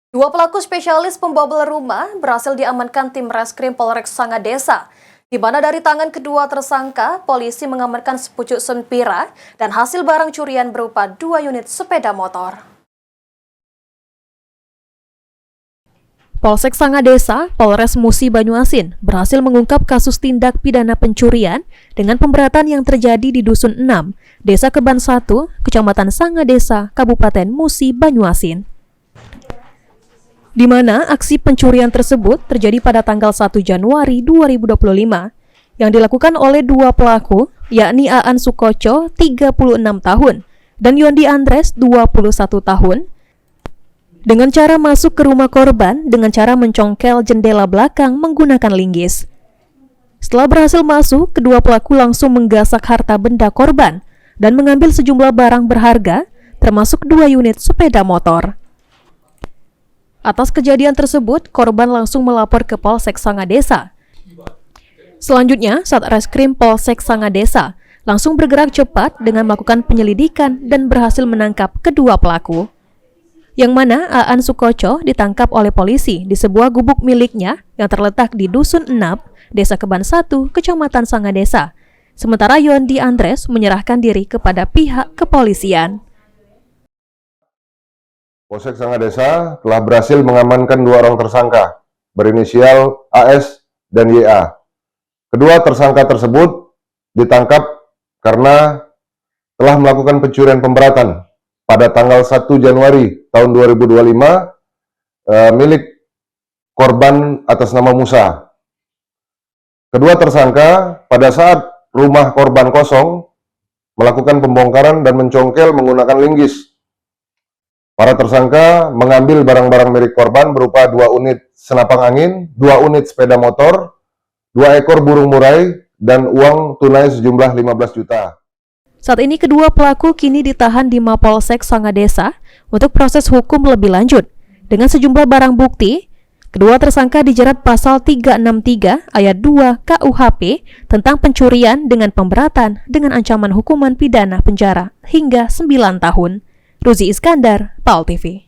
Dua pelaku spesialis pembobol rumah berhasil diamankan tim Reskrim Polres Sangadesa, di mana dari tangan kedua tersangka, polisi mengamankan sepucuk senpira dan hasil barang curian berupa 2 unit sepeda motor. Polsek Sangadesa, Polres Musi Banyuasin berhasil mengungkap kasus tindak pidana pencurian dengan pemberatan yang terjadi di Dusun 6, Desa Keban 1, Kecamatan Sangadesa, Kabupaten Musi Banyuasin. Di mana aksi pencurian tersebut terjadi pada tanggal 1 Januari 2025 yang dilakukan oleh dua pelaku, yakni Aan Sukoco 36 tahun dan Yondi Andres 21 tahun, dengan cara masuk ke rumah korban dengan cara mencongkel jendela belakang menggunakan linggis. Setelah berhasil masuk, kedua pelaku langsung menggasak harta benda korban dan mengambil sejumlah barang berharga, termasuk 2 unit sepeda motor. Atas kejadian tersebut, korban langsung melapor ke Polsek Sangadesa. Selanjutnya, Satreskrim Polsek Sangadesa langsung bergerak cepat dengan melakukan penyelidikan dan berhasil menangkap kedua pelaku. Yang mana Aan Sukoco ditangkap oleh polisi di sebuah gubuk miliknya yang terletak di Dusun 6, Desa Keban 1, Kecamatan Sangadesa. Sementara Yondi Andres menyerahkan diri kepada pihak kepolisian. Polsek Sangadesa telah berhasil mengamankan 2 orang tersangka berinisial AS dan YA. Kedua tersangka tersebut ditangkap karena telah melakukan pencurian pemberatan pada tanggal 1 Januari tahun 2025 milik korban atas nama Musa. Kedua tersangka pada saat rumah korban kosong melakukan pembongkaran dan mencongkel menggunakan linggis. Para tersangka mengambil barang-barang milik korban berupa 2 unit senapang angin, 2 unit sepeda motor, 2 ekor burung murai, dan uang tunai sejumlah 15 juta. Saat ini kedua pelaku kini ditahan di Mapolsek Sangadesa untuk proses hukum lebih lanjut. Dengan sejumlah barang bukti, kedua tersangka dijerat pasal 363 ayat 2 KUHP tentang pencurian dengan pemberatan dengan ancaman hukuman pidana penjara hingga 9 tahun. Ruzi Iskandar, PAL TV.